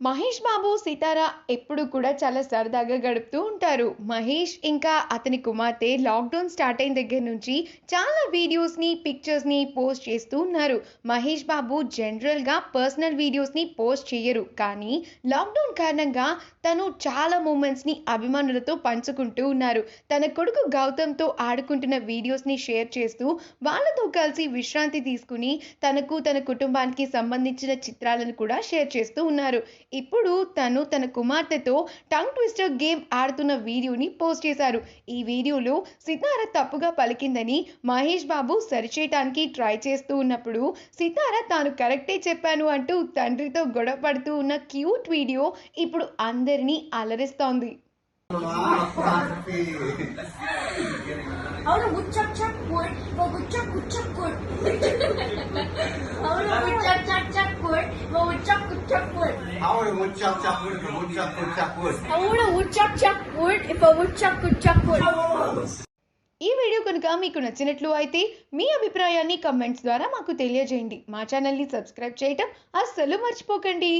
మహేష్ బాబు, సితార ఎప్పుడు కూడా చాలా సరదాగా గడుపుతూ ఉంటారు. మహేష్ ఇంకా అతని కుమార్తె లాక్‌డౌన్ స్టార్ట్ అయిన దగ్గర నుంచి చాలా వీడియోస్‌ని, పిక్చర్స్‌ని పోస్ట్ చేస్తూ ఉన్నారు. మహేష్ బాబు జనరల్‌గా పర్సనల్ వీడియోస్‌ని పోస్ట్ చెయ్యరు. కానీ లాక్‌డౌన్ కారణంగా తను చాలా మూమెంట్స్‌ని అభిమానులతో పంచుకుంటూ ఉన్నారు. తన కొడుకు గౌతమ్‌తో ఆడుకుంటున్న వీడియోస్‌ని షేర్ చేస్తూ వాళ్ళతో కలిసి విశ్రాంతి తీసుకుని తనకు, తన కుటుంబానికి సంబంధించిన చిత్రాలను కూడా షేర్ చేస్తూ ఉన్నారు. ఇప్పుడు తను తన కుమార్తెతో టంగ్ ట్విస్టర్ గేమ్ ఆడుతున్న వీడియోని పోస్ట్ చేశారు. ఈ వీడియోలో సితార తప్పుగా పలికిందని మహేష్ బాబు సరిచేయటానికి ట్రై చేస్తూ ఉన్నప్పుడు సితార తాను కరెక్టే చెప్పాను అంటూ తండ్రితో గొడవ పడుతూ ఉన్న క్యూట్ వీడియో ఇప్పుడు అందరినీ అలరిస్తోంది. అవును ముచ్చక్ చక్ కోడ్ ముచ్చక్ ముచ్చక్ కోడ్ అవును ముచ్చక్ చక్ చక్ కోడ్ ముచ్చక్ ముచ్చక్ కోడ్ అవును ముచ్చక్ చక్ కోడ్ ముచ్చక్ ముచ్చక్ కోడ్ అవును ముచ్చక్ చక్ కోడ్ ముచ్చక్ ముచ్చక్ కోడ్. ఈ వీడియో కనుక మీకు నచ్చినట్లు అయితే మీ అభిప్రాయాన్ని కమెంట్స్ ద్వారా మాకు తెలియజేయండి. మా ఛానల్ని సబ్స్క్రైబ్ చేయటం అస్సలు మర్చిపోకండి.